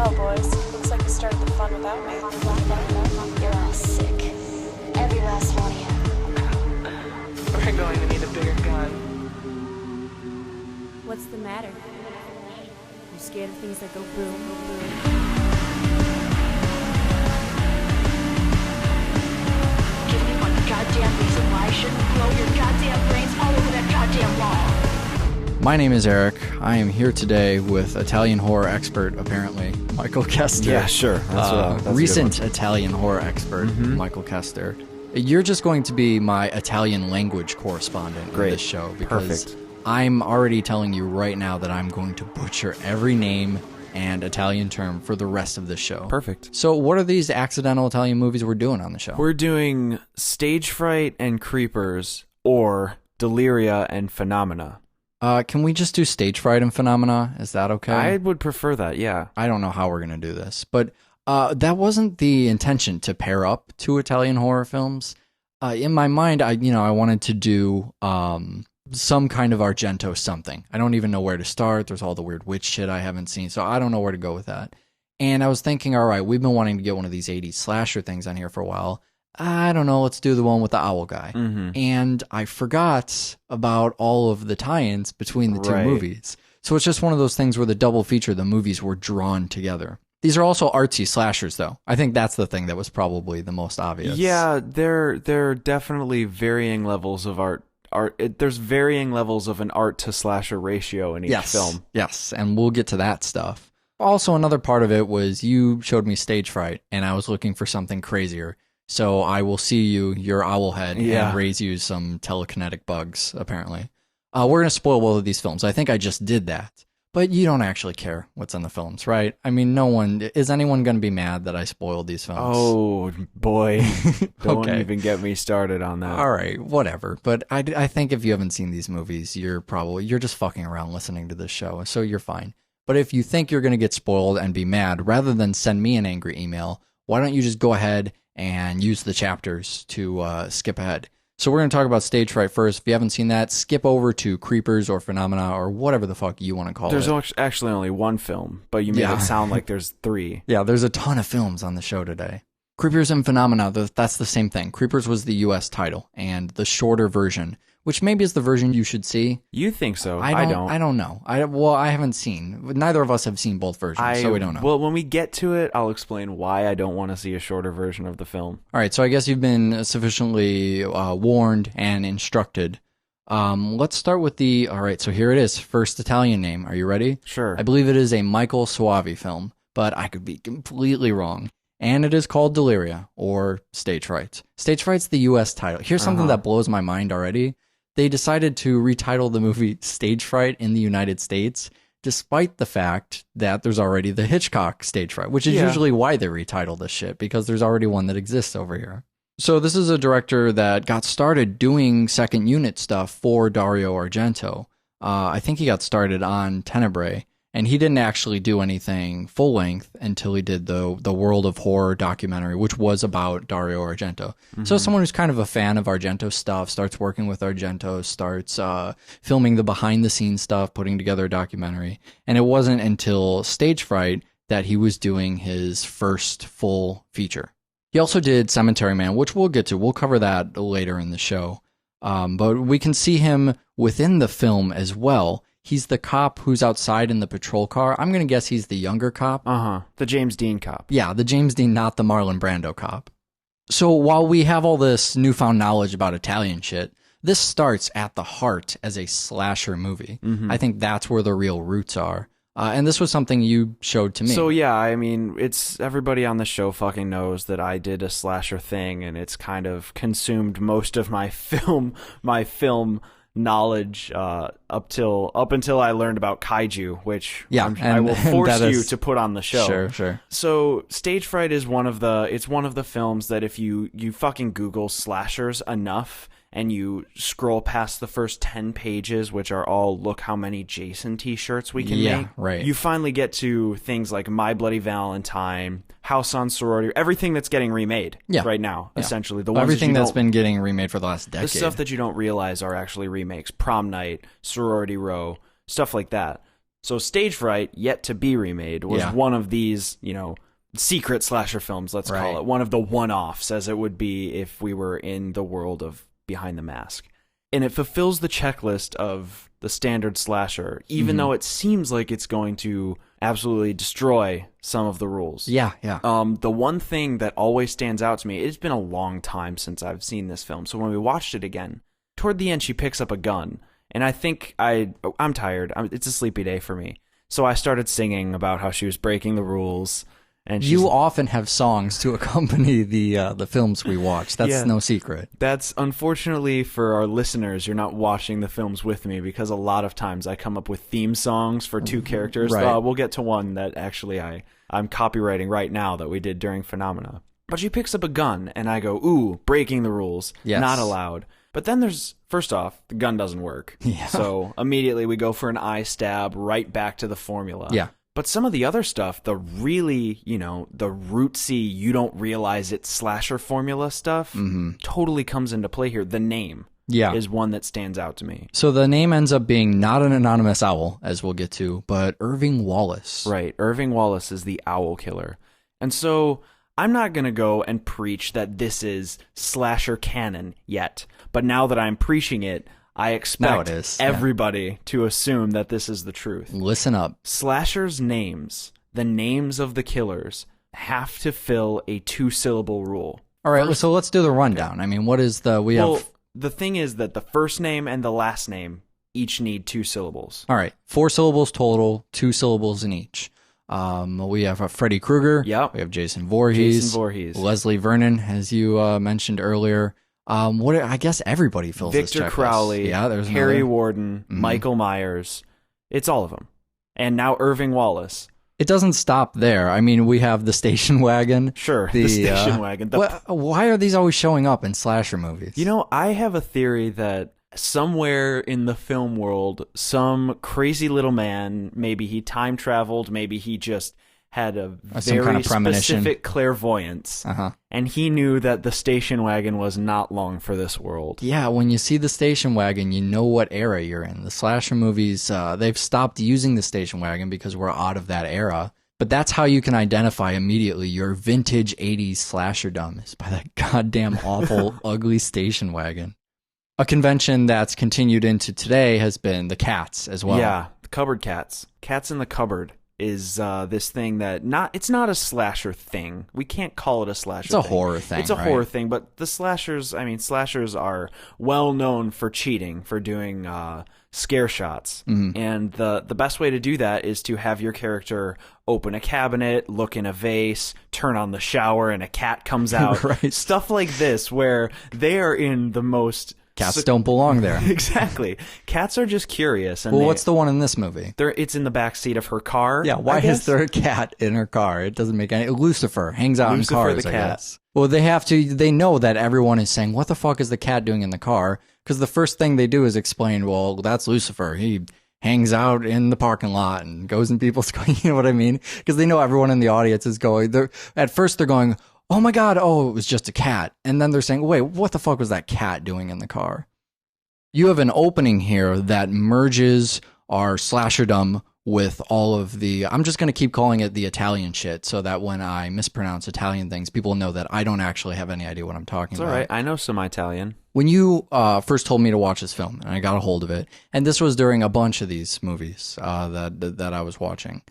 Well, boys, looks like you started the fun without me. You're all sick. Every last one of you. We're going to need a bigger gun. What's the matter? You scared of things that go boom, boom? Give me one goddamn reason why I shouldn't blow your goddamn brains all over that goddamn wall. My name is Eric. I am here today with Italian horror expert, apparently, Michael Kester. Yeah, sure. That's recent Italian horror expert, Michael Kester. You're just going to be my Italian language correspondent in this show. Because Perfect. I'm already telling you right now that I'm going to butcher every name and Italian term for the rest of the show. Perfect. So what are these accidental Italian movies we're doing on the show? We're doing Stage Fright and Creepers, or Deliria and Phenomena. Can we just do Stage Fright and Phenomena? Is that okay? I would prefer that, yeah. I don't know how we're going to do this, but that wasn't the intention to pair up two Italian horror films. In my mind, I wanted to do some kind of Argento something. I don't even know where to start. There's all the weird witch shit I haven't seen, so I don't know where to go with that. And I was thinking, all right, we've been wanting to get one of these 80s slasher things on here for a while. I don't know, let's do the one with the owl guy. And I forgot about all of the tie-ins between the two movies. So it's just one of those things where the double feature, the movies were drawn together. These are also artsy slashers, though. I think that's the thing that was probably the most obvious. Yeah, they're definitely varying levels of art. There's varying levels of an art to slasher ratio in each film. Yes, and we'll get to that stuff. Also, another part of it was you showed me Stage Fright, and I was looking for something crazier. So I will see you, your owl head, and raise you some telekinetic bugs, apparently. We're going to spoil both of these films. I think I just did that. But you don't actually care what's in the films, right? I mean, is anyone going to be mad that I spoiled these films? Oh, boy. Don't even get me started on that. All right, whatever. But I think if you haven't seen these movies, you're just fucking around listening to this show, so you're fine. But if you think you're going to get spoiled and be mad, rather than send me an angry email, why don't you just go ahead and use the chapters to skip ahead. So we're going to talk about Stage Fright first. If you haven't seen that, skip over to Creepers or Phenomena or whatever the fuck you want to call it. There's actually only one film, but you made it sound like there's three. Yeah, there's a ton of films on the show today. Creepers and Phenomena, that's the same thing. Creepers was the US title, and the shorter version, which maybe is the version you should see. You think so? I don't know. I haven't seen. Neither of us have seen both versions, so we don't know. Well, when we get to it, I'll explain why I don't want to see a shorter version of the film. All right, so I guess you've been sufficiently warned and instructed. Let's start with all right, so here it is. First Italian name. Are you ready? Sure. I believe it is a Michele Soavi film, but I could be completely wrong. And it is called Deliria, or Stage Fright. Stage Fright's the US title. Here's something that blows my mind already. They decided to retitle the movie Stage Fright in the United States, despite the fact that there's already the Hitchcock Stage Fright, which is usually why they retitle this shit, because there's already one that exists over here. So this is a director that got started doing second unit stuff for Dario Argento. I think he got started on Tenebrae, and he didn't actually do anything full length until he did the World of Horror documentary, which was about Dario Argento. So someone who's kind of a fan of Argento stuff, starts working with Argento, starts filming the behind the scenes stuff, putting together a documentary. And it wasn't until Stage Fright that he was doing his first full feature. He also did Cemetery Man, which we'll get to. We'll cover that later in the show. But we can see him within the film as well. He's the cop who's outside in the patrol car. I'm going to guess he's the younger cop. The James Dean cop. Yeah, the James Dean, not the Marlon Brando cop. So while we have all this newfound knowledge about Italian shit, this starts at the heart as a slasher movie. I think that's where the real roots are. And this was something you showed to me. So yeah, I mean, it's everybody on the show fucking knows that I did a slasher thing, and it's kind of consumed most of my film knowledge up until I learned about kaiju, which I will force you to put on the show. Sure. So Stage Fright is one of the films that if you fucking Google slashers enough and you scroll past the first 10 pages, which are all look how many Jason t-shirts we can make. Right. You finally get to things like My Bloody Valentine, House on Sorority, everything that's getting remade right now, essentially. The ones everything that's been getting remade for the last decade. The stuff that you don't realize are actually remakes. Prom Night, Sorority Row, stuff like that. So Stage Fright, yet to be remade, was one of these, secret slasher films, let's call it. One of the one-offs, as it would be if we were in the world of Behind the Mask. And it fulfills the checklist of the standard slasher, even though it seems like it's going to absolutely destroy some of the rules. Yeah. The one thing that always stands out to me, it's been a long time since I've seen this film, so when we watched it again, toward the end she picks up a gun, and I think I'm tired. It's a sleepy day for me. So I started singing about how she was breaking the rules. And you often have songs to accompany the films we watch. That's no secret. That's unfortunately for our listeners, you're not watching the films with me, because a lot of times I come up with theme songs for two characters. Right. We'll get to one that actually I'm copywriting right now that we did during Phenomena. But she picks up a gun, and I go, ooh, breaking the rules, not allowed. But then first off, the gun doesn't work. Yeah. So immediately we go for an eye stab right back to the formula. Yeah. But some of the other stuff, the really, the rootsy, you don't realize it's slasher formula stuff, totally comes into play here. The name is one that stands out to me. So the name ends up being not an anonymous owl, as we'll get to, but Irving Wallace. Right. Irving Wallace is the owl killer. And so I'm not going to go and preach that this is slasher canon yet. But now that I'm preaching it, I expect everybody to assume that this is the truth. Listen up. Slashers' names, the names of the killers, have to fill a 2-syllable rule. All right, so let's do the rundown. I mean, what is the thing is that the first name and the last name each need 2 syllables. All right, 4 syllables total, 2 syllables in each. We have Freddy Krueger. Yep. We have Jason Voorhees. Leslie Vernon, as you mentioned earlier. I guess everybody fills this checklist. Victor Crowley, there's Harry Warden, Michael Myers. It's all of them. And now Irving Wallace. It doesn't stop there. I mean, we have the station wagon. Sure, the station wagon. Why are these always showing up in slasher movies? I have a theory that somewhere in the film world, some crazy little man, maybe he time traveled, maybe he just had a very kind of specific clairvoyance, and he knew that the station wagon was not long for this world. Yeah, when you see the station wagon, you know what era you're in. The slasher movies, they've stopped using the station wagon because we're out of that era. But that's how you can identify immediately your vintage 80s slasherdom, is by that goddamn awful, ugly station wagon. A convention that's continued into today has been the cats as well. Yeah, the cupboard cats. Cats in the cupboard is this thing that it's not a slasher thing. We can't call it a slasher thing. It's a horror thing. It's a horror thing, but the slashers are well known for cheating, for doing scare shots. And the best way to do that is to have your character open a cabinet, look in a vase, turn on the shower, and a cat comes out. Right. Stuff like this, where they are in the most... Cats don't belong there. Exactly. Cats are just curious. And what's the one in this movie? It's in the back seat of her car. Yeah, why is there a cat in her car? It doesn't make any... Lucifer hangs out in cars, the cat. I guess. Well, they know that everyone is saying, what the fuck is the cat doing in the car? Because the first thing they do is explain, well, that's Lucifer. He hangs out in the parking lot and goes in people's... You know what I mean? Because they know everyone in the audience is going... At first, they're going... Oh my God, it was just a cat. And then they're saying, wait, what the fuck was that cat doing in the car? You have an opening here that merges our slasherdom with all of the... I'm just going to keep calling it the Italian shit, so that when I mispronounce Italian things, people know that I don't actually have any idea what I'm talking about. It's all right. I know some Italian. When you first told me to watch this film, and I got a hold of it, and this was during a bunch of these movies that I was watching,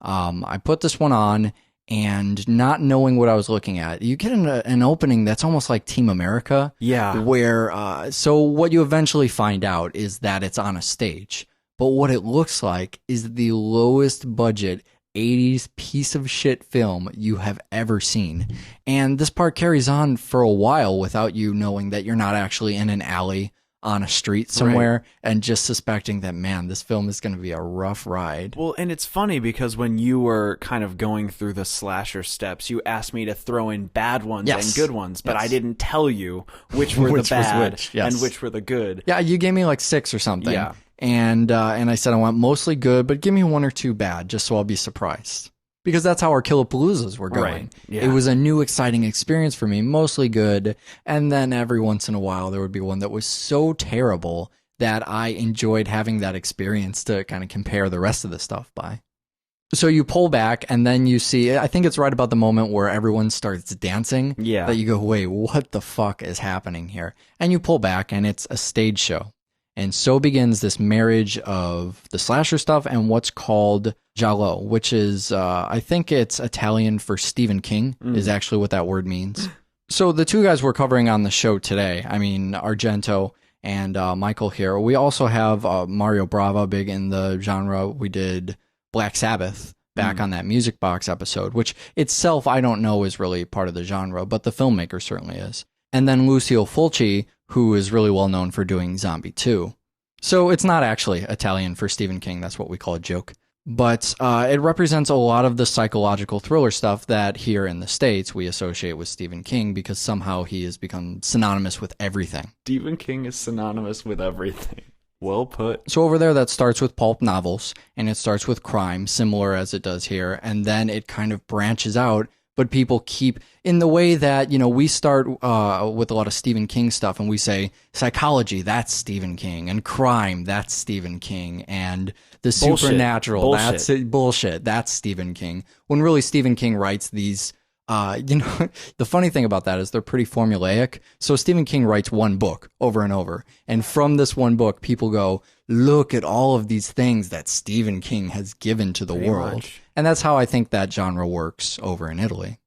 I put this one on, and not knowing what I was looking at, you get an opening that's almost like Team America. Yeah. Where, so what you eventually find out is that it's on a stage. But what it looks like is the lowest budget 80s piece of shit film you have ever seen. And this part carries on for a while without you knowing that you're not actually in an alley on a street somewhere, and just suspecting that, man, this film is going to be a rough ride. Well, and it's funny because when you were kind of going through the slasher steps, you asked me to throw in bad ones and good ones, but I didn't tell you which were the bad and which were the good. Yeah, you gave me like 6 or something. Yeah. And I said I want mostly good, but give me 1 or 2 bad, just so I'll be surprised. Because that's how our Killapaloozas were going. Right. Yeah. It was a new, exciting experience for me, mostly good. And then every once in a while, there would be one that was so terrible that I enjoyed having that experience to kind of compare the rest of the stuff by. So you pull back and then you see, I think it's right about the moment where everyone starts dancing. Yeah. That you go, wait, what the fuck is happening here? And you pull back and it's a stage show. And so begins this marriage of the slasher stuff and what's called giallo, which is, I think it's Italian for Stephen King, is actually what that word means. So the two guys we're covering on the show today, I mean, Argento and Michael here. We also have Mario Brava, big in the genre. We did Black Sabbath back on that Music Box episode, which itself I don't know is really part of the genre, but the filmmaker certainly is. And then Lucio Fulci, who is really well known for doing Zombie 2. So it's not actually Italian for Stephen King, that's what we call a joke. But it represents a lot of the psychological thriller stuff that here in the States we associate with Stephen King because somehow he has become synonymous with everything. Stephen King is synonymous with everything. Well put. So over there, that starts with pulp novels, and it starts with crime, similar as it does here, and then it kind of branches out, but people keep, in the way that, you know, we start with a lot of Stephen King stuff, and we say, psychology, that's Stephen King, and crime, that's Stephen King, and the supernatural, that's bullshit, that's Stephen King, when really Stephen King writes these... you know, the funny thing about that is they're pretty formulaic. So Stephen King writes one book over and over. And from this one book, people go, look at all of these things that Stephen King has given to the world. Much. And that's how I think that genre works over in Italy.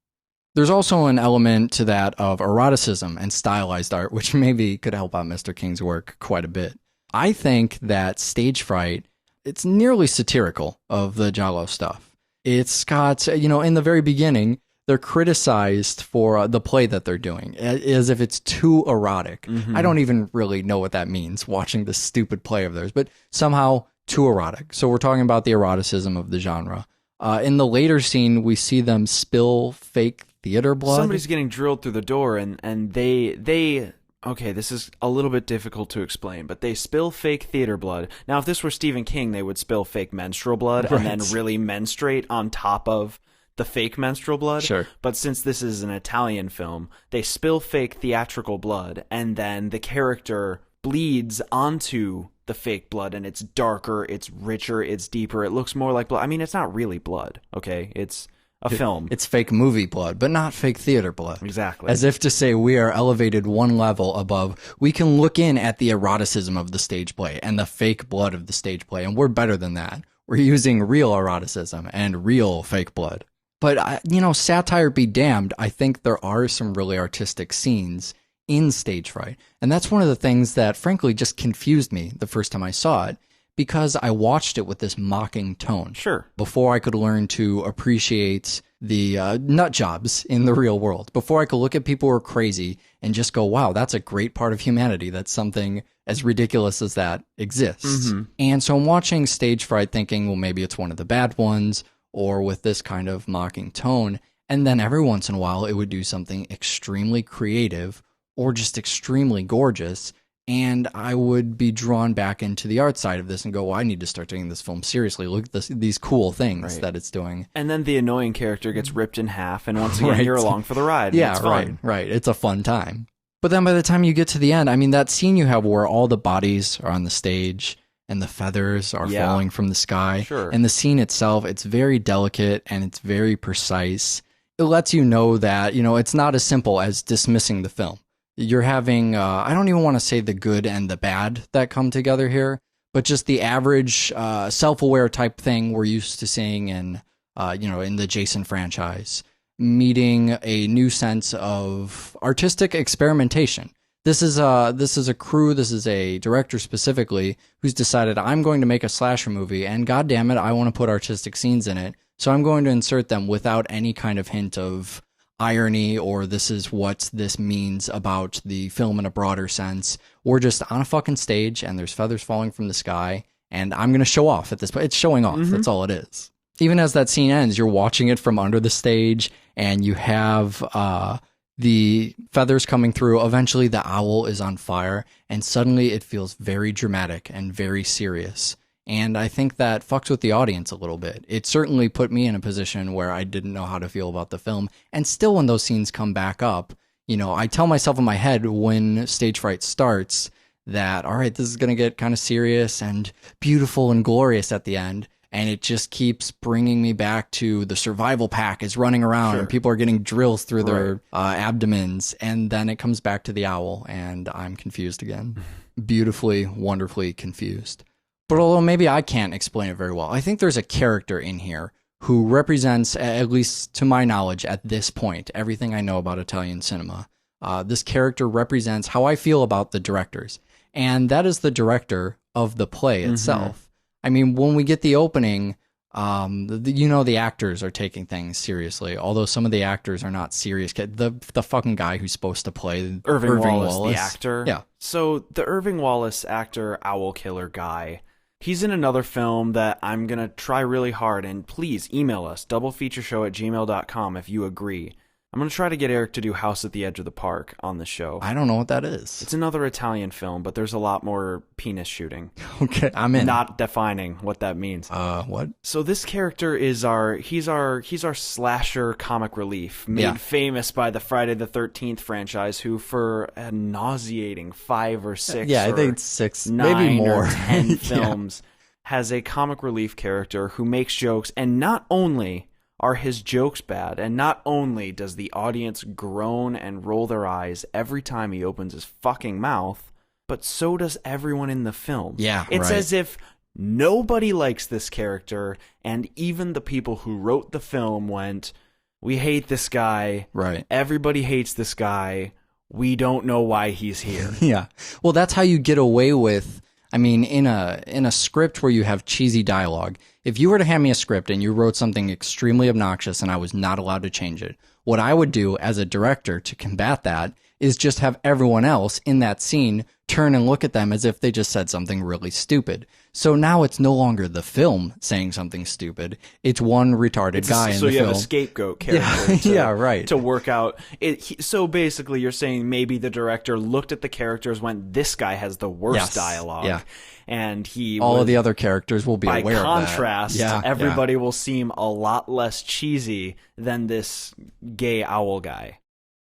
There's also an element to that of eroticism and stylized art, which maybe could help out Mr. King's work quite a bit. I think that Stage Fright, it's nearly satirical of the giallo stuff. It's got, you know, in the very beginning, they're criticized for the play that they're doing as if it's too erotic. I don't even really know what that means watching this stupid play of theirs, but somehow too erotic. So we're talking about the eroticism of the genre. In the later scene, we see them spill fake theater blood. Somebody's getting drilled through the door and they okay, this is a little bit difficult to explain, but they spill fake theater blood. Now, if this were Stephen King, they would spill fake menstrual blood and then really menstruate on top of the fake menstrual blood. Sure. But since this is an Italian film, they spill fake theatrical blood, and then the character bleeds onto the fake blood, and it's darker, it's richer, it's deeper, it looks more like blood. I mean, it's not really blood, okay? It's a film. It's fake movie blood, but not fake theater blood. Exactly. As if to say we are elevated one level above. We can look in at the eroticism of the stage play and the fake blood of the stage play, and we're better than that. We're using real eroticism and real fake blood. But, you know, satire be damned, I think there are some really artistic scenes in Stage Fright. And that's one of the things that, frankly, just confused me the first time I saw it, because I watched it with this mocking tone. Sure. Before I could learn to appreciate the nut jobs in the real world. Before I could look at people who are crazy and just go, wow, that's a great part of humanity. That's something as ridiculous as that exists. And so I'm watching Stage Fright thinking, well, maybe it's one of the bad ones, or with this kind of mocking tone, and then every once in a while it would do something extremely creative or just extremely gorgeous, and I would be drawn back into the art side of this and go, well, I need to start taking this film seriously. Look at these cool things that it's doing. And then the annoying character gets ripped in half, and once again, you're along for the ride. Yeah, it's fun. right. It's a fun time. But then by the time you get to the end, I mean, that scene you have where all the bodies are on the stage, and the feathers are falling from the sky. Sure. And the scene itself, it's very delicate and it's very precise. It lets you know that, you know, it's not as simple as dismissing the film. You're having, I don't even want to say the good and the bad that come together here, but just the average self-aware type thing we're used to seeing in, you know, in the Jason franchise, meeting a new sense of artistic experimentation. This is a crew, this is a director specifically, who's decided, I'm going to make a slasher movie, and goddammit, I want to put artistic scenes in it, so I'm going to insert them without any kind of hint of irony, or this is what this means about the film in a broader sense. We're just on a fucking stage, and there's feathers falling from the sky, and I'm going to show off at this point. It's showing off, that's all it is. Even as that scene ends, you're watching it from under the stage, and you have the feathers coming through. Eventually the owl is on fire, and suddenly it feels very dramatic and very serious. And I think that fucks with the audience a little bit. It certainly put me in a position where I didn't know how to feel about the film. And still, when those scenes come back up, you know, I tell myself in my head when Stage Fright starts that, all right, this is going to get kind of serious and beautiful and glorious at the end. And it just keeps bringing me back to the survival pack is running around and people are getting drills through their abdomens. And then it comes back to the owl and I'm confused again. Beautifully, wonderfully confused. But although maybe I can't explain it very well, I think there's a character in here who represents, at least to my knowledge at this point, everything I know about Italian cinema. This character represents how I feel about the directors. And that is the director of the play itself. I mean, when we get the opening, the actors are taking things seriously, although some of the actors are not serious. The fucking guy who's supposed to play Irving Wallace, the actor. Yeah. So the Irving Wallace actor, owl killer guy, he's in another film that I'm going to try really hard, and please email us, doublefeatureshow@gmail.com if you agree. I'm going to try to get Eric to do House at the Edge of the Park on the show. I don't know what that is. It's another Italian film, but there's a lot more penis shooting. Okay, I'm in. Not defining what that means. What? So this character is our slasher comic relief, made famous by the Friday the 13th franchise, who for a nauseating 5 or 6 I think it's 6, 9 maybe more. or 10 films has a comic relief character who makes jokes, and not only are his jokes bad, and not only does the audience groan and roll their eyes every time he opens his fucking mouth, but so does everyone in the film. Yeah, it's as if nobody likes this character, and even the people who wrote the film went, we hate this guy. Right. Everybody hates this guy. We don't know why he's here. Yeah. Well, that's how you get away with, I mean, in a script where you have cheesy dialogue, if you were to hand me a script and you wrote something extremely obnoxious and I was not allowed to change it, what I would do as a director to combat that is just have everyone else in that scene turn and look at them as if they just said something really stupid. So now it's no longer the film saying something stupid. It's one retarded guy in the film. So you have a scapegoat character to work out it. So basically you're saying maybe the director looked at the characters, went, this guy has the worst dialogue. Yeah. And all of the other characters will be aware of that. By contrast, everybody will seem a lot less cheesy than this gay owl guy.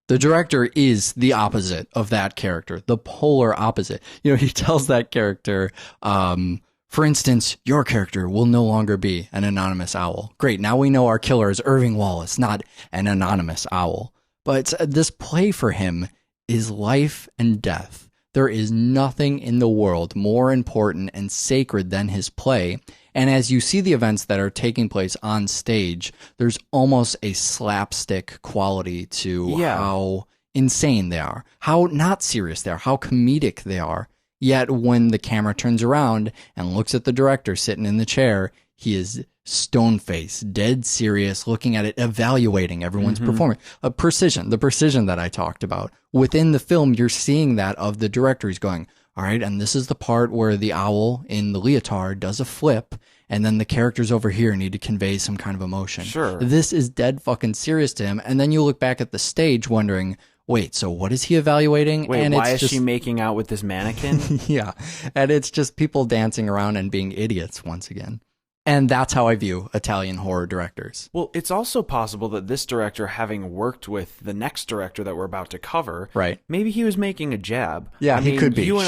The director is the opposite of that character, the polar opposite. You know, he tells that character, for instance, your character will no longer be an anonymous owl. Great, now we know our killer is Irving Wallace, not an anonymous owl. But this play for him is life and death. There is nothing in the world more important and sacred than his play. And as you see the events that are taking place on stage, there's almost a slapstick quality to how insane they are, how not serious they are, how comedic they are. Yet when the camera turns around and looks at the director sitting in the chair, he is stone-faced, dead serious, looking at it, evaluating everyone's performance. The precision that I talked about. Within the film, you're seeing that of the director. He's going, all right, and this is the part where the owl in the leotard does a flip, and then the characters over here need to convey some kind of emotion. Sure. This is dead fucking serious to him. And then you look back at the stage wondering, wait, so what is he evaluating? Wait, and why is she making out with this mannequin? Yeah, and it's just people dancing around and being idiots once again. And that's how I view Italian horror directors. Well, it's also possible that this director, having worked with the next director that we're about to cover, maybe he was making a jab. Yeah, he could be. You and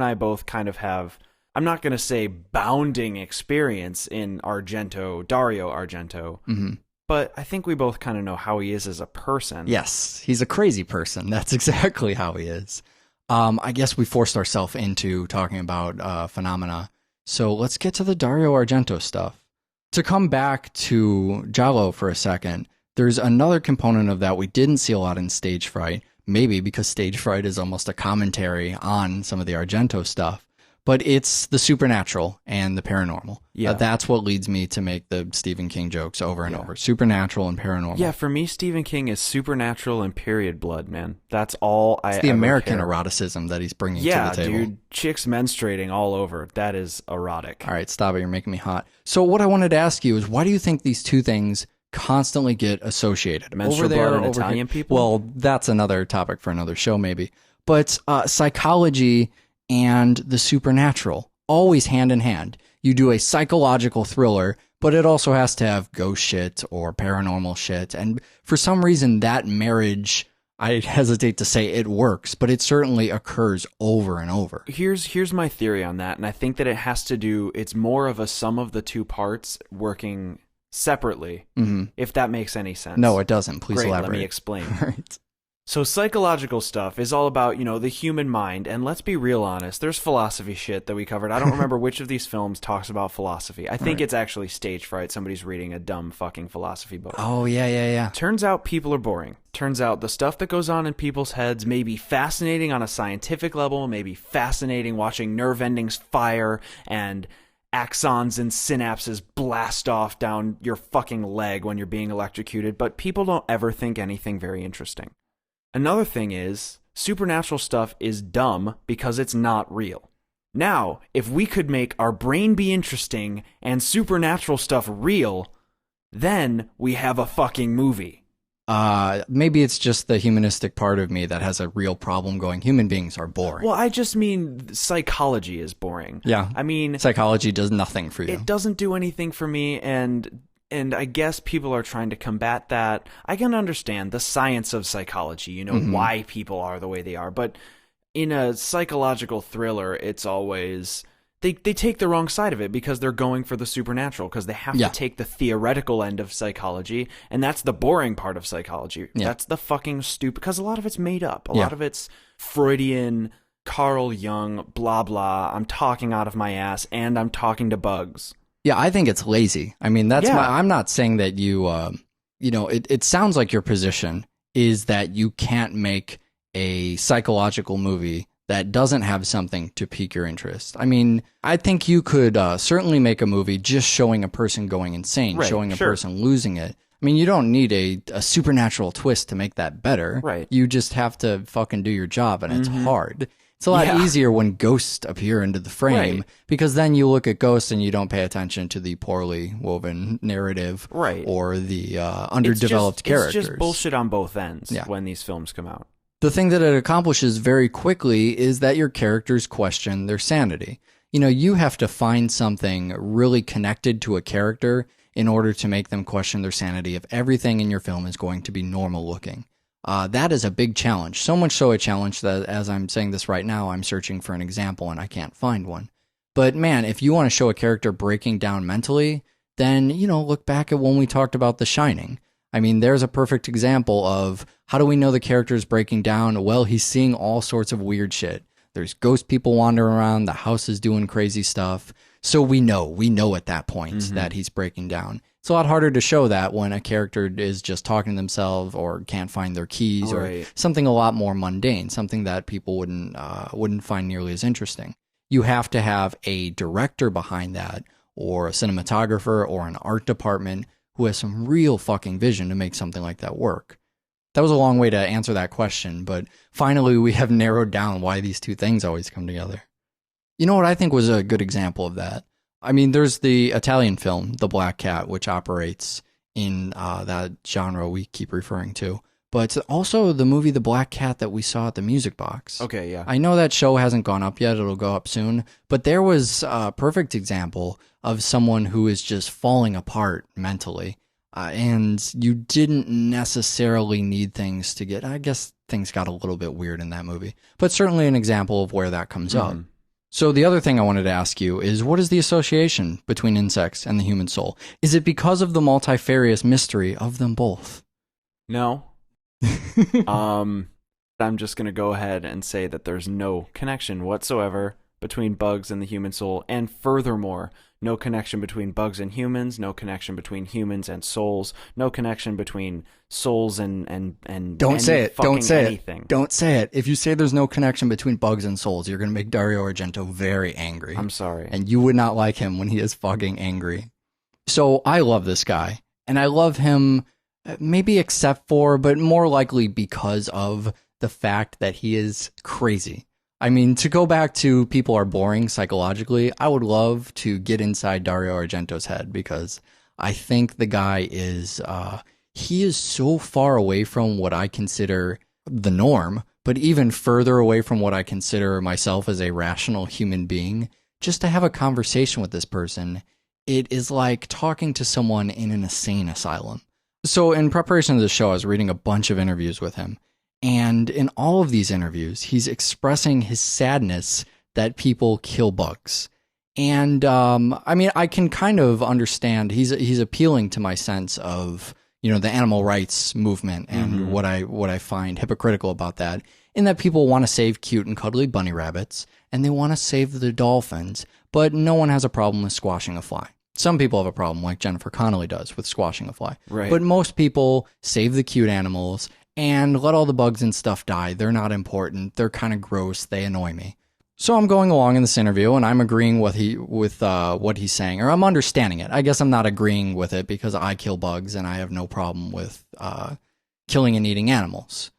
I both kind of have, I'm not going to say bounding experience in Dario Argento, but I think we both kind of know how he is as a person. Yes, he's a crazy person. That's exactly how he is. I guess we forced ourselves into talking about phenomena. So let's get to the Dario Argento stuff. To come back to giallo for a second, there's another component of that we didn't see a lot in Stage Fright, maybe because Stage Fright is almost a commentary on some of the Argento stuff, but it's the supernatural and the paranormal. Yeah. That's what leads me to make the Stephen King jokes over and over. Supernatural and paranormal. Yeah, for me, Stephen King is supernatural and period blood, man. That's all it's the American eroticism that he's bringing to the table. Yeah, dude. Chicks menstruating all over. That is erotic. All right, stop it. You're making me hot. So what I wanted to ask you is, why do you think these two things constantly get associated? Menstrual blood and Italian people? Well, that's another topic for another show, maybe. But psychology and the supernatural, always hand in hand. You do a psychological thriller, but it also has to have ghost shit or paranormal shit. And for some reason, that marriage I hesitate to say it works, but it certainly occurs over and over. Here's my theory on that, and I think that it has to do, it's more of a sum of the two parts working separately, if that makes any sense. No, it doesn't. Please Great, elaborate. let me explain. Right. So psychological stuff is all about, the human mind, and let's be real honest, there's philosophy shit that we covered. I don't remember which of these films talks about philosophy. I think it's actually Stage Fright. Somebody's reading a dumb fucking philosophy book. Oh, yeah. Turns out people are boring. Turns out the stuff that goes on in people's heads may be fascinating on a scientific level, may be fascinating watching nerve endings fire and axons and synapses blast off down your fucking leg when you're being electrocuted, but people don't ever think anything very interesting. Another thing is, supernatural stuff is dumb because it's not real. Now, if we could make our brain be interesting and supernatural stuff real, then we have a fucking movie. Maybe it's just the humanistic part of me that has a real problem going, human beings are boring. Well, I just mean psychology is boring. Yeah. I mean, psychology does nothing for you. It doesn't do anything for me, and I guess people are trying to combat that. I can understand the science of psychology, why people are the way they are. But in a psychological thriller, it's always... They take the wrong side of it because they're going for the supernatural, because they have to take the theoretical end of psychology, and that's the boring part of psychology. Yeah. That's the fucking stupid... Because a lot of it's made up. A lot of it's Freudian, Carl Jung, blah, blah. I'm talking out of my ass, and I'm talking to bugs. Yeah, I think it's lazy. I mean, I'm not saying that you, it sounds like your position is that you can't make a psychological movie that doesn't have something to pique your interest. I mean, I think you could certainly make a movie just showing a person going insane, showing a person losing it. I mean, you don't need a supernatural twist to make that better. Right. You just have to fucking do your job, and it's hard. It's a lot easier when ghosts appear into the frame, because then you look at ghosts and you don't pay attention to the poorly woven narrative or the underdeveloped characters. It's just bullshit on both ends when these films come out. The thing that it accomplishes very quickly is that your characters question their sanity. You have to find something really connected to a character in order to make them question their sanity if everything in your film is going to be normal looking. That is a big challenge, so much so a challenge that as I'm saying this right now, I'm searching for an example and I can't find one. But man, if you want to show a character breaking down mentally, then, look back at when we talked about The Shining. I mean, there's a perfect example of how do we know the character is breaking down? Well, he's seeing all sorts of weird shit. There's ghost people wandering around, the house is doing crazy stuff. So we know at that point that he's breaking down. It's a lot harder to show that when a character is just talking to themselves or can't find their keys or something a lot more mundane, something that people wouldn't find nearly as interesting. You have to have a director behind that, or a cinematographer, or an art department who has some real fucking vision to make something like that work. That was a long way to answer that question, but finally we have narrowed down why these two things always come together. You know what I think was a good example of that? I mean, there's the Italian film, The Black Cat, which operates in that genre we keep referring to. But also the movie The Black Cat that we saw at the Music Box. Okay, yeah. I know that show hasn't gone up yet. It'll go up soon. But there was a perfect example of someone who is just falling apart mentally. And you didn't necessarily need things to get... I guess things got a little bit weird in that movie. But certainly an example of where that comes up. So the other thing I wanted to ask you is, what is the association between insects and the human soul? Is it because of the multifarious mystery of them both? No. I'm just going to go ahead and say that there's no connection whatsoever between bugs and the human soul. And furthermore, no connection between bugs and humans, no connection between humans and souls, no connection between souls and don't say it. Don't say anything. It. Don't say it. If you say there's no connection between bugs and souls, you're going to make Dario Argento very angry. I'm sorry. And you would not like him when he is fucking angry. So I love this guy. And I love him maybe except for, but more likely because of the fact that he is crazy. I mean, to go back to people are boring psychologically, I would love to get inside Dario Argento's head, because I think the guy is, he is so far away from what I consider the norm, but even further away from what I consider myself as a rational human being. Just to have a conversation with this person, it is like talking to someone in an insane asylum. So in preparation of the show, I was reading a bunch of interviews with him. And in all of these interviews, he's expressing his sadness that people kill bugs. And I mean, I can kind of understand. He's appealing to my sense of, you know, the animal rights movement and what I find hypocritical about that, in that people want to save cute and cuddly bunny rabbits and they want to save the dolphins, but no one has a problem with squashing a fly. Some people have a problem, like Jennifer Connelly does, with squashing a fly. Right. But most people save the cute animals and let all the bugs and stuff die. They're not important. They're kind of gross. They annoy me. So I'm going along in this interview and I'm agreeing with what he's saying, or I'm understanding it. I guess I'm not agreeing with it because I kill bugs and I have no problem with killing and eating animals,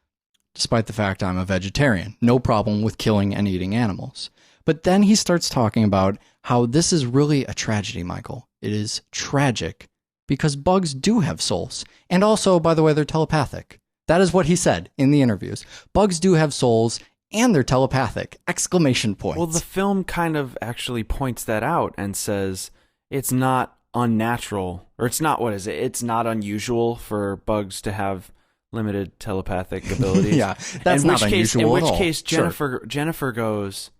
despite the fact I'm a vegetarian. No problem with killing and eating animals. But then he starts talking about how this is really a tragedy, Michael. It is tragic because bugs do have souls. And also, by the way, they're telepathic. That is what he said in the interviews. Bugs do have souls and they're telepathic! Exclamation points. Well, the film kind of actually points that out and says it's not unnatural, or it's not, what is it? It's not unusual for bugs to have limited telepathic abilities. Yeah, that's not unusual in which at all. case, Sure. Jennifer goes,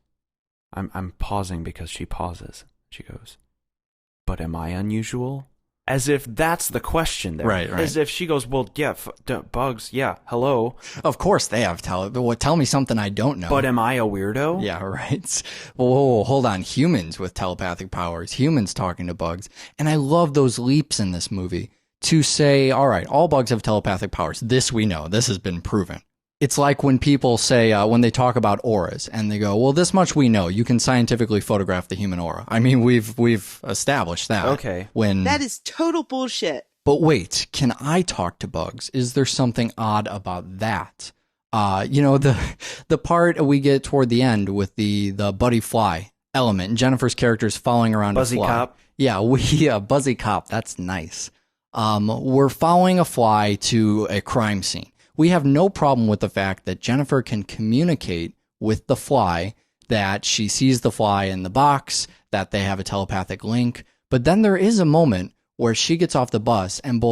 I'm pausing because she pauses. She goes, but am I unusual? As if that's the question there. Right. As if she goes, well, yeah, bugs, yeah, hello. Of course they have tell me something I don't know. But am I a weirdo? Yeah, right. Whoa, hold on. Humans with telepathic powers. Humans talking to bugs. And I love those leaps in this movie to say, all right, all bugs have telepathic powers. This we know. This has been proven. It's like when people say, when they talk about auras, and they go, well, this much we know. You can scientifically photograph the human aura. I mean, we've established that. Okay. That is total bullshit. But wait, can I talk to bugs? Is there something odd about that? You know, the part we get toward the end with the buddy fly element, and Jennifer's character's following around Buzzy a fly. cop. Yeah, buzzy cop. That's nice. We're following a fly to a crime scene. We have no problem with the fact that Jennifer can communicate with the fly, that she sees the fly in the box, that they have a telepathic link. But then there is a moment where she gets off the bus and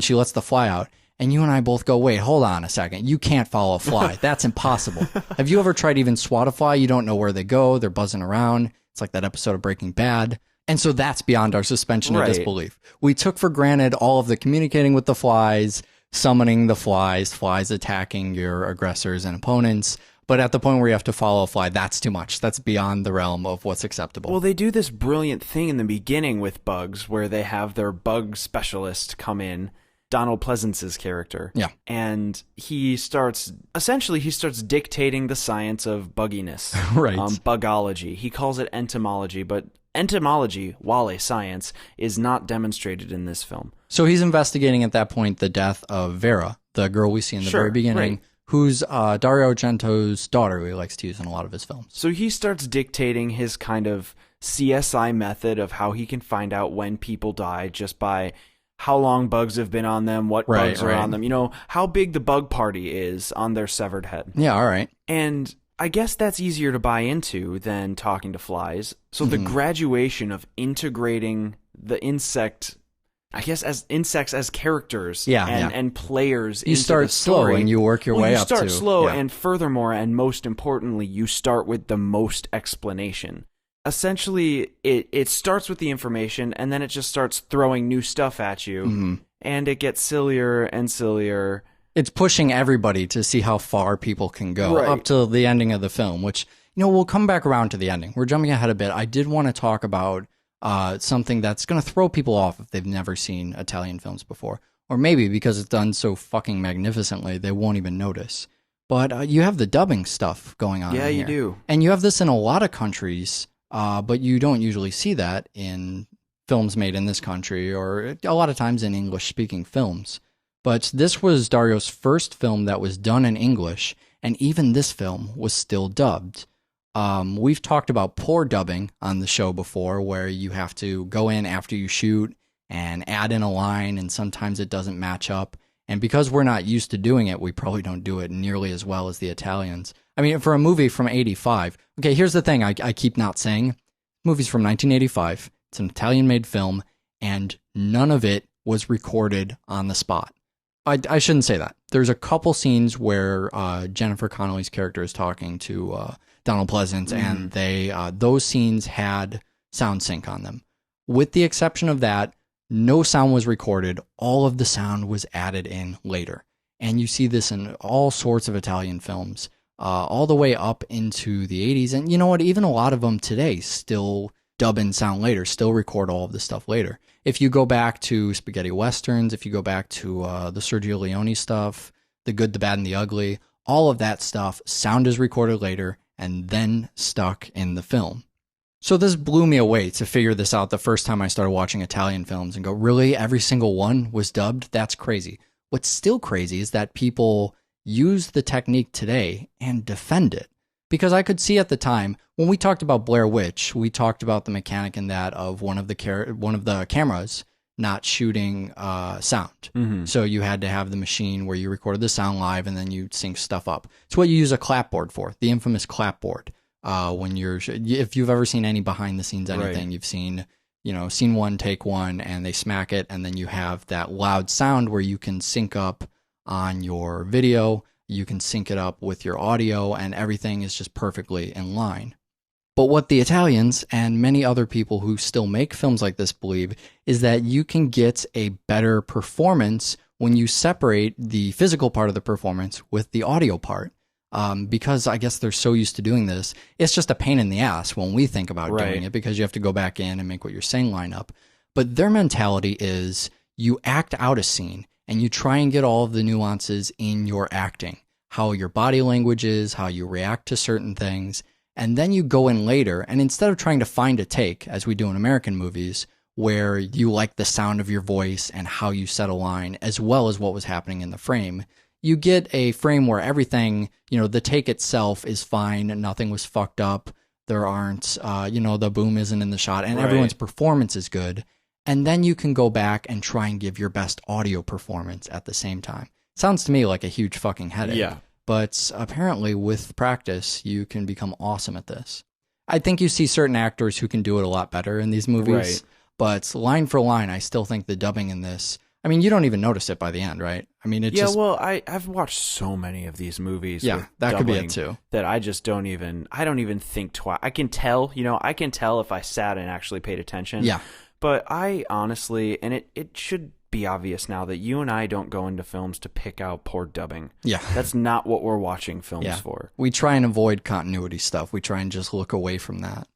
she lets the fly out. And you and I both go, wait, hold on a second. You can't follow a fly. That's impossible. Have you ever tried to even swat a fly? You don't know where they go. They're buzzing around. It's like that episode of Breaking Bad. And so that's beyond our suspension of disbelief. We took for granted all of the communicating with the flies, summoning the flies attacking your aggressors and opponents. But at the point where you have to follow a fly, that's too much. That's beyond the realm of what's acceptable. Well, they do this brilliant thing in the beginning with bugs where they have their bug specialist come in, Donald Pleasance's character. Yeah. And he starts dictating the science of bugginess. Right. Bugology. He calls it entomology, but entomology, while a science, is not demonstrated in this film. So he's investigating at that point the death of Vera, the girl we see in the very beginning, who's Dario Argento's daughter, who he likes to use in a lot of his films. So he starts dictating his kind of CSI method of how he can find out when people die just by how long bugs have been on them, what bugs are on them, you know, how big the bug party is on their severed head. Yeah, all right. And I guess that's easier to buy into than talking to flies. So the graduation of integrating the insect, I guess, as insects as characters and players. You start slow and you work your way up to. You start slow, and furthermore, and most importantly, you start with the most explanation. Essentially, it starts with the information, and then it just starts throwing new stuff at you, and it gets sillier and sillier. It's pushing everybody to see how far people can go up to the ending of the film, which, you know, we'll come back around to the ending. We're jumping ahead a bit. I did want to talk about something that's going to throw people off if they've never seen Italian films before. Or maybe because it's done so fucking magnificently, they won't even notice. But you have the dubbing stuff going on. Yeah, in you here. do. And you have this in a lot of countries, but you don't usually see that in films made in this country or a lot of times in English-speaking films. But this was Dario's first film that was done in English, and even this film was still dubbed. We've talked about poor dubbing on the show before, where you have to go in after you shoot and add in a line, and sometimes it doesn't match up. And because we're not used to doing it, we probably don't do it nearly as well as the Italians. I mean, for a movie from 85, okay, here's the thing I keep not saying. Movie's from 1985. It's an Italian-made film, and none of it was recorded on the spot. I shouldn't say that. There's a couple scenes where Jennifer Connelly's character is talking to Donald Pleasance, and those scenes had sound sync on them. With the exception of that, no sound was recorded. All of the sound was added in later. And you see this in all sorts of Italian films, all the way up into the 80s. And you know what? Even a lot of them today still dub in sound later, still record all of this stuff later. If you go back to spaghetti westerns, if you go back to the Sergio Leone stuff, The Good, the Bad, and the Ugly, all of that stuff, sound is recorded later and then stuck in the film. So this blew me away to figure this out the first time I started watching Italian films and go, really? Every single one was dubbed? That's crazy. What's still crazy is that people use the technique today and defend it. Because I could see at the time, when we talked about Blair Witch, we talked about the mechanic in that of one of the cameras not shooting sound. So you had to have the machine where you recorded the sound live and then you sync stuff up. It's what you use a clapboard for, the infamous clapboard. If you've ever seen any behind the scenes anything, you've seen, scene one, take one, and they smack it, and then you have that loud sound where you can sync up on your video, you can sync it up with your audio, and everything is just perfectly in line. But what the Italians and many other people who still make films like this believe is that you can get a better performance when you separate the physical part of the performance with the audio part. Because I guess they're so used to doing this, it's just a pain in the ass when we think about doing it, because you have to go back in and make what you're saying line up. But their mentality is you act out a scene and you try and get all of the nuances in your acting, how your body language is, how you react to certain things. And then you go in later, and instead of trying to find a take, as we do in American movies, where you like the sound of your voice and how you set a line, as well as what was happening in the frame, you get a frame where everything, the take itself is fine, nothing was fucked up, there aren't, the boom isn't in the shot, and everyone's performance is good. And then you can go back and try and give your best audio performance at the same time. Sounds to me like a huge fucking headache. Yeah. But apparently with practice, you can become awesome at this. I think you see certain actors who can do it a lot better in these movies. But line for line, I still think the dubbing in this, I mean, you don't even notice it by the end, right? I mean, it's just... well, I've watched so many of these movies. Yeah, that could be it too. That I just don't even think twice. I can tell, if I sat and actually paid attention. Yeah. But I honestly, and it should be obvious now that you and I don't go into films to pick out poor dubbing. Yeah. That's not what we're watching films for. We try and avoid continuity stuff. We try and just look away from that.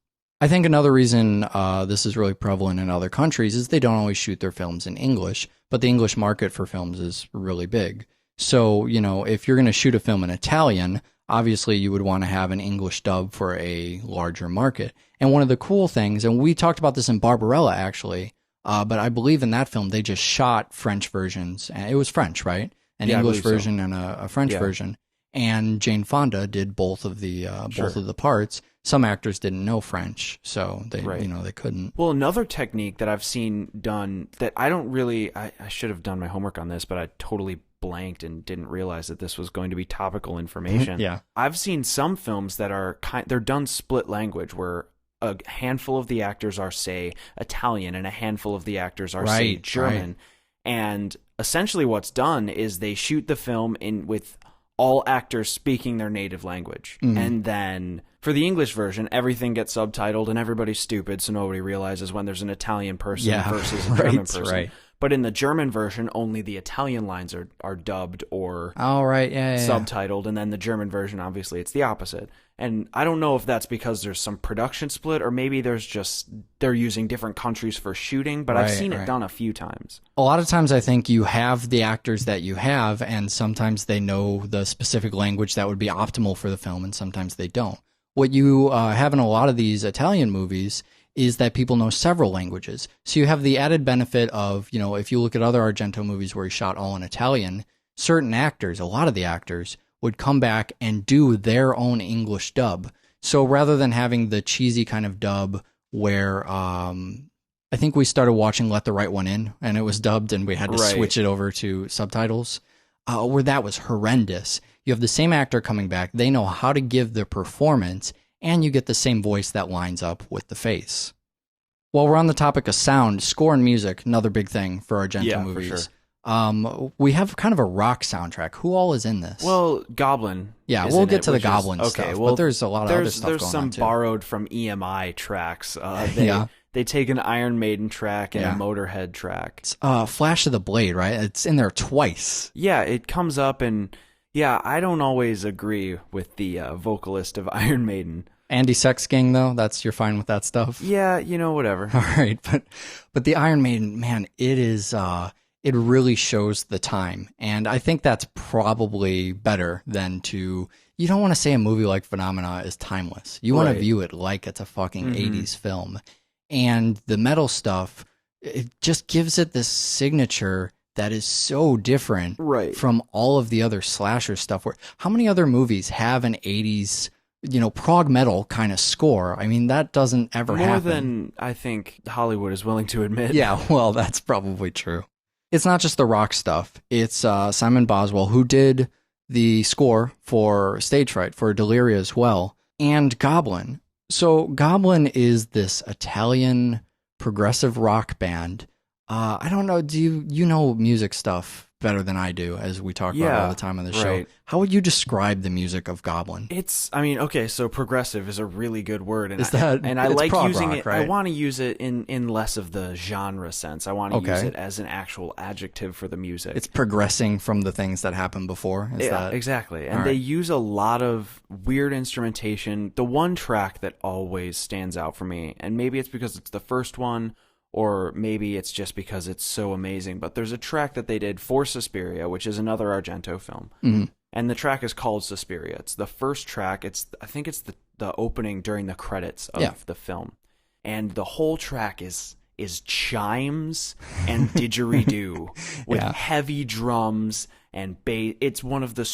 I think another reason this is really prevalent in other countries is they don't always shoot their films in English, but the English market for films is really big. So, if you're going to shoot a film in Italian, obviously you would want to have an English dub for a larger market. And one of the cool things, and we talked about this in Barbarella actually, but I believe in that film they just shot French versions. And it was French, right? An English version and a French version. And Jane Fonda did both of the parts. Some actors didn't know French, so they they couldn't. Well, another technique that I've seen done that I don't really, I should have done my homework on this, but I totally blanked and didn't realize that this was going to be topical information. Yeah, I've seen some films that are they're done split language, where a handful of the actors are, say, Italian and a handful of the actors are, say, German. And essentially what's done is they shoot the film in with all actors speaking their native language. And then for the English version, everything gets subtitled and everybody's stupid, so nobody realizes when there's an Italian person versus a German person. But in the German version, only the Italian lines are dubbed or subtitled, and then the German version, obviously, it's the opposite. And I don't know if that's because there's some production split, or maybe there's just they're using different countries for shooting, but I've seen it done a few times. A lot of times I think you have the actors that you have, and sometimes they know the specific language that would be optimal for the film, and sometimes they don't. What you have in a lot of these Italian movies is that people know several languages. So you have the added benefit of, if you look at other Argento movies where he shot all in Italian, certain actors, a lot of the actors, would come back and do their own English dub. So rather than having the cheesy kind of dub where I think we started watching Let the Right One In, and it was dubbed and we had to switch it over to subtitles, where that was horrendous. You have the same actor coming back, they know how to give their performance, and you get the same voice that lines up with the face. While we're on the topic of sound, score and music, another big thing for Argento movies. For sure. We have kind of a rock soundtrack. Who all is in this? Well, Goblin. Yeah, is we'll in get it, to the which is- Goblin okay, stuff, well, but there's a lot of other stuff there's going some on too. borrowed from EMI tracks. Yeah. They take an Iron Maiden track and Yeah. a Motorhead track. It's, Flash of the Blade, right? It's in there twice. Yeah, it comes up, and yeah, I don't always agree with the vocalist of Iron Maiden. Andy Sex Gang, though, you're fine with that stuff. Yeah, whatever. All right, but the Iron Maiden, man, it is it really shows the time, and I think that's probably better than to. You don't want to say a movie like Phenomena is timeless. You want to Right. view it like it's a fucking 80s film, and the metal stuff, it just gives it this signature that is so different Right. from all of the other slasher stuff. How many other movies have an 80s? Prog metal kind of score? I mean, that doesn't ever happen. More than I think Hollywood is willing to admit. Yeah, well, that's probably true. It's not just the rock stuff. It's Simon Boswell, who did the score for Stage Fright, for Deliria as well, and Goblin. So Goblin is this Italian progressive rock band. I don't know, do you know music stuff better than I do, as we talk about all the time on the show? Right. How would you describe the music of Goblin? Okay, so progressive is a really good word, and Is that- I it's like prog using rock, it. right? I want to use it in less of the genre sense. I want to use Okay. it as an actual adjective for the music. It's progressing from the things that happened before. Is Yeah, that exactly. And All they right. use a lot of weird instrumentation. The one track that always stands out for me, and maybe it's because it's the first one, or maybe it's just because it's so amazing, but there's a track that they did for Suspiria, which is another Argento film. Mhm. And the track is called Suspiria. It's the first track. I think it's the opening during the credits of the film. And the whole track is chimes and didgeridoo with Yeah. heavy drums and bass. It's one of the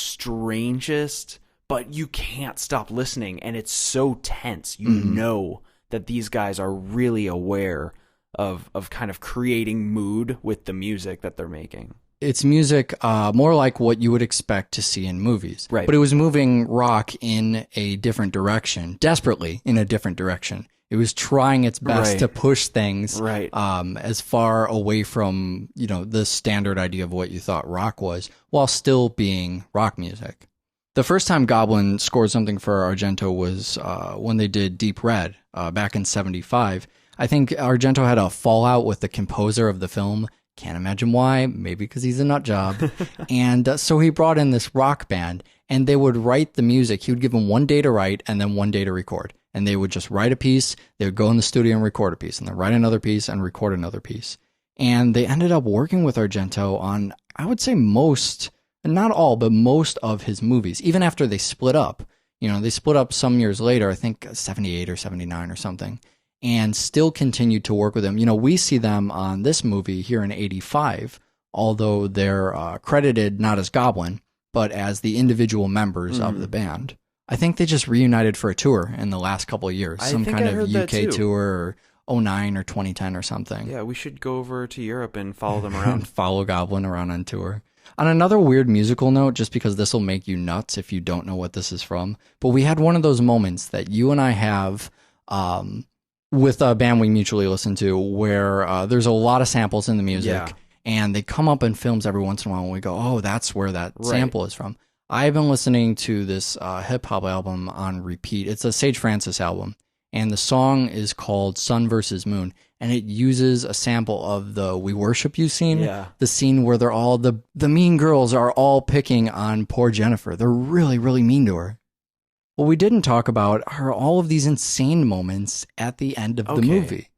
strangest, but you can't stop listening, and it's so tense. You know that these guys are really aware of kind of creating mood with the music that they're making. It's music more like what you would expect to see in movies. Right. But it was moving rock in a different direction, desperately in a different direction. It was trying its best Right. to push things Right. as far away from, the standard idea of what you thought rock was, while still being rock music. The first time Goblin scored something for Argento was when they did Deep Red back in '75. I think Argento had a fallout with the composer of the film. Can't imagine why. Maybe because he's a nut job. And so he brought in this rock band, and they would write the music. He would give them 1 day to write and then 1 day to record. And they would just write a piece. They would go in the studio and record a piece, and then write another piece and record another piece. And they ended up working with Argento on, I would say, most, not all, but most of his movies, even after they split up. They split up some years later, I think 78 or 79 or something, and still continued to work with him. We see them on this movie here in '85, although they're credited not as Goblin, but as the individual members of the band. I think they just reunited for a tour in the last couple of years, I some think kind I of heard that UK too. tour, or 09 or 2010 or something. Yeah, we should go over to Europe and follow them around. Follow Goblin around on tour. On another weird musical note, just because this will make you nuts if you don't know what this is from, but we had one of those moments that you and I have with a band we mutually listen to, where there's a lot of samples in the music, Yeah. and they come up in films every once in a while, and we go, oh, that's where that Right. sample is from. I've been listening to this hip-hop album on repeat. It's a Sage Francis album, and the song is called Sun versus Moon, and it uses a sample of the We Worship You scene, Yeah. the scene where they're all, the mean girls are all picking on poor Jennifer. They're really, really mean to her. What we didn't talk about are all of these insane moments at the end of the Okay. movie.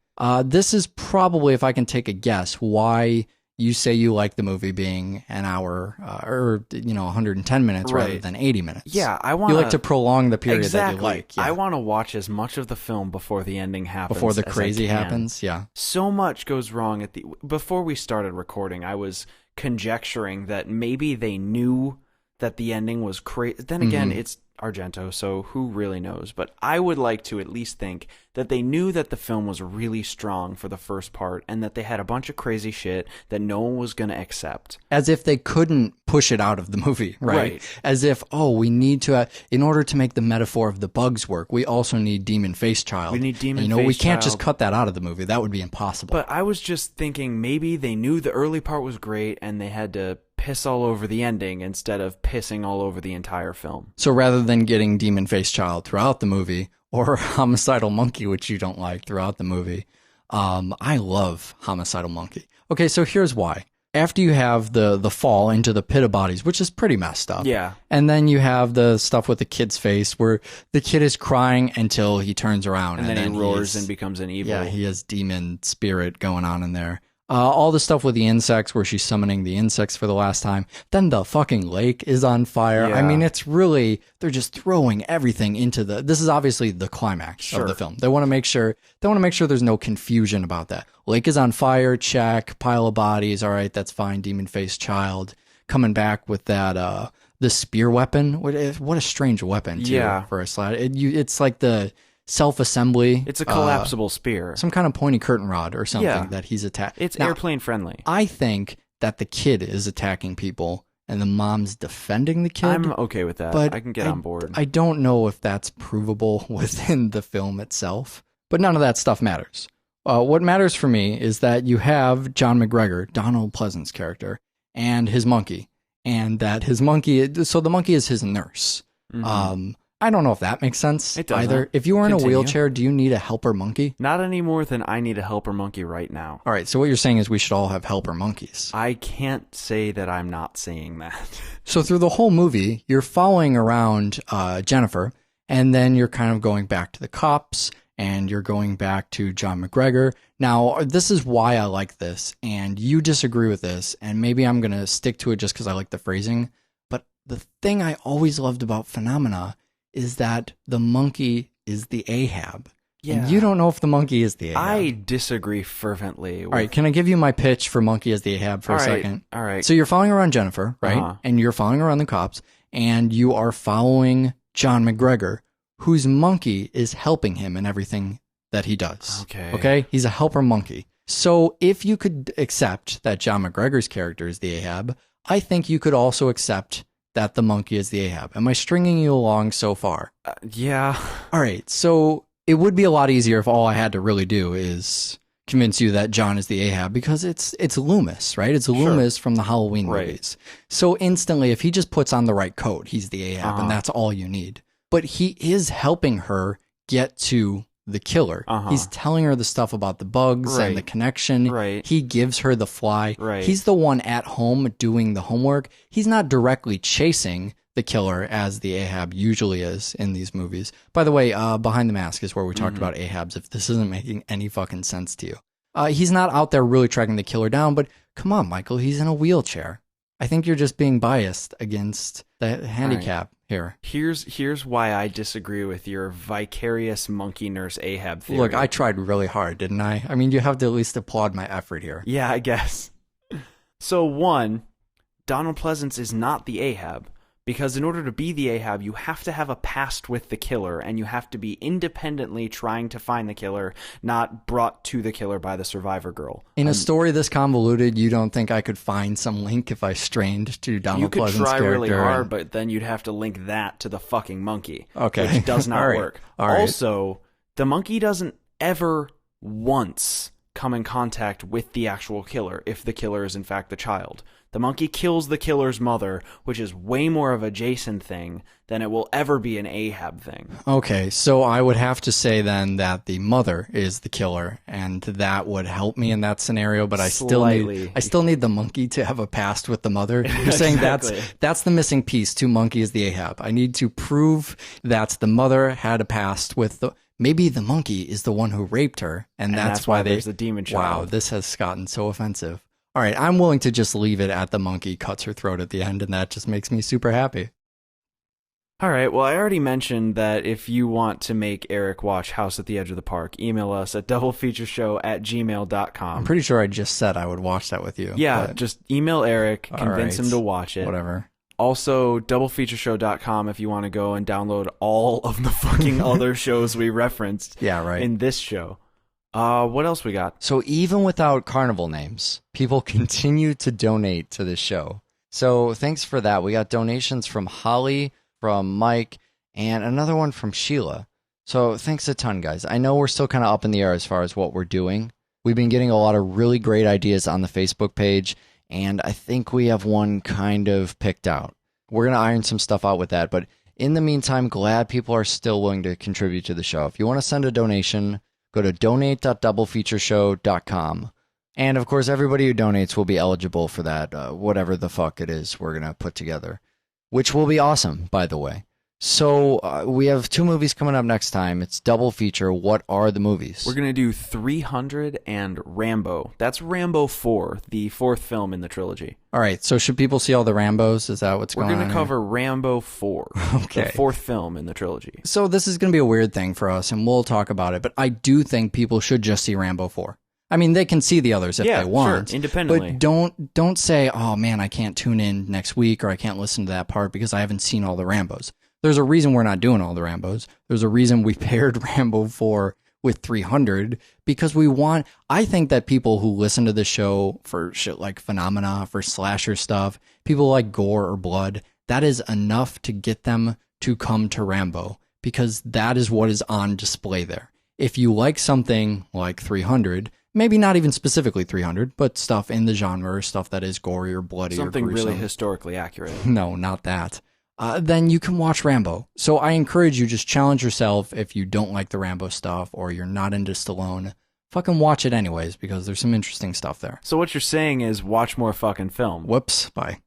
This is probably, if I can take a guess, why you say you like the movie being an hour or 110 minutes rather Right. than 80 minutes. Yeah, I want You like to prolong the period exactly. that you like. Yeah. I want to watch as much of the film before the ending happens. Before the as I crazy can. happens. Yeah. So much goes wrong before we started recording. I was conjecturing that maybe they knew that the ending was crazy. Then again, it's Argento, so who really knows? But I would like to at least think that they knew that the film was really strong for the first part and that they had a bunch of crazy shit that no one was going to accept. As if they couldn't push it out of the movie, right? As if, we need to, in order to make the metaphor of the bugs work, we also need Demon Face Child. We need Demon Face we can't Child. just cut that out of the movie. That would be impossible. But I was just thinking maybe they knew the early part was great and they had to piss all over the ending instead of pissing all over the entire film. So rather than getting Demon Face Child throughout the movie, or Homicidal Monkey, which you don't like, throughout the movie, I love Homicidal Monkey. Okay, so here's why. After you have the fall into the pit of bodies, which is pretty messed up. Yeah. And then you have the stuff with the kid's face where the kid is crying until he turns around. And then he roars and becomes an evil. Yeah, he has demon spirit going on in there. All the stuff with the insects where she's summoning the insects for the last time. Then the fucking lake is on fire. Yeah. I mean, it's really, they're just throwing everything into this is obviously the climax of the film. They want to make sure there's no confusion about that. Lake is on fire, check, pile of bodies. All right, that's fine. Demon Face Child coming back with that, the spear weapon. What a strange weapon too, for a slide. It's like the self-assembly. It's a collapsible spear. Some kind of pointy curtain rod or something that he's attacked. It's airplane friendly. I think that the kid is attacking people and the mom's defending the kid. I'm okay with that. But I can get on board. I don't know if that's provable within the film itself, but none of that stuff matters. What matters for me is that you have John McGregor, Donald Pleasance's character, and his monkey, and that his monkey, so the monkey is his nurse. Mm-hmm. I don't know if that makes sense either. If you were in a wheelchair, do you need a helper monkey? Not any more than I need a helper monkey right now. All right, so what you're saying is we should all have helper monkeys. I can't say that I'm not saying that. So through the whole movie, you're following around Jennifer, and then you're kind of going back to the cops, and you're going back to John McGregor. Now, this is why I like this, and you disagree with this, and maybe I'm going to stick to it just because I like the phrasing, but the thing I always loved about Phenomena is that the monkey is the Ahab. Yeah. And you don't know if the monkey is the Ahab. I disagree fervently. All right, can I give you my pitch for monkey as the Ahab for a second? All right. So you're following around Jennifer, right? Uh-huh. And you're following around the cops, and you are following John McGregor, whose monkey is helping him in everything that he does. Okay? He's a helper monkey. So if you could accept that John McGregor's character is the Ahab, I think you could also accept that the monkey is the Ahab. Am I stringing you along so far? Yeah. All right. So it would be a lot easier if all I had to really do is convince you that John is the Ahab, because it's Loomis, right? It's Loomis from the Halloween movies. So instantly, if he just puts on the right coat, he's the Ahab, and that's all you need. But he is helping her get to the killer. He's telling her the stuff about the bugs and the connection. He gives her the fly. He's the one at home doing the homework. He's not directly chasing the killer as the Ahab usually is in these movies. By the way, Behind the Mask is where we talked about Ahabs, if this isn't making any fucking sense to you. He's not out there really tracking the killer down, but come on, Michael, he's in a wheelchair. I think you're just being biased against the handicap here. Here's why I disagree with your vicarious monkey nurse Ahab theory. Look, I tried really hard, didn't I? I mean, you have to at least applaud my effort here. Yeah, I guess. So one, Donald Pleasance is not the Ahab. Because in order to be the Ahab, you have to have a past with the killer, and you have to be independently trying to find the killer, not brought to the killer by the survivor girl. In a story this convoluted, you don't think I could find some link if I strained to Donald Pleasance's character? You could try really hard, but then you'd have to link that to the fucking monkey. Okay. Which does not work. Also, the monkey doesn't ever once come in contact with the actual killer, if the killer is in fact the child. The monkey kills the killer's mother, which is way more of a Jason thing than it will ever be an Ahab thing. Okay, so I would have to say then that the mother is the killer, and that would help me in that scenario, but I still need the monkey to have a past with the mother. You're saying that's the missing piece to monkey is the Ahab. I need to prove that the mother had a past with maybe the monkey is the one who raped her, and that's why there's the demon child. Wow, this has gotten so offensive. All right, I'm willing to just leave it at the monkey cuts her throat at the end, and that just makes me super happy. All right, well, I already mentioned that if you want to make Eric watch House at the Edge of the Park, email us at doubleFeatureShow@gmail.com. I'm pretty sure I just said I would watch that with you. Yeah, just email Eric, convince him to watch it. Whatever. Also, doublefeatureshow.com if you want to go and download all of the fucking other shows we referenced in this show. What else we got? So even without carnival names, people continue to donate to this show. So thanks for that. We got donations from Holly, from Mike, and another one from Sheila. So thanks a ton, guys. I know we're still kind of up in the air as far as what we're doing. We've been getting a lot of really great ideas on the Facebook page, and I think we have one kind of picked out. We're going to iron some stuff out with that, but in the meantime, glad people are still willing to contribute to the show. If you want to send a donation, go to donate.doublefeatureshow.com. And of course, everybody who donates will be eligible for that, whatever the fuck it is we're going to put together, which will be awesome, by the way. So we have 2 movies coming up next time. It's double feature. What are the movies? We're going to do 300 and Rambo. That's Rambo 4, the 4th film in the trilogy. All right. So should people see all the Rambos? Is that what's going on? We're going to cover Rambo 4, okay. The 4th film in the trilogy. So this is going to be a weird thing for us, and we'll talk about it. But I do think people should just see Rambo 4. I mean, they can see the others if they want. Sure, independently. But don't say, oh, man, I can't tune in next week or I can't listen to that part because I haven't seen all the Rambos. There's a reason we're not doing all the Rambos. There's a reason we paired Rambo 4 with 300 because I think that people who listen to the show for shit like Phenomena, for slasher stuff, people like gore or blood, that is enough to get them to come to Rambo because that is what is on display there. If you like something like 300, maybe not even specifically 300, but stuff in the genre, stuff that is gory or bloody something or gruesome. Really historically accurate. No, not that. Then you can watch Rambo. So I encourage you, just challenge yourself if you don't like the Rambo stuff or you're not into Stallone. Fucking watch it anyways because there's some interesting stuff there. So what you're saying is watch more fucking film. Whoops, bye.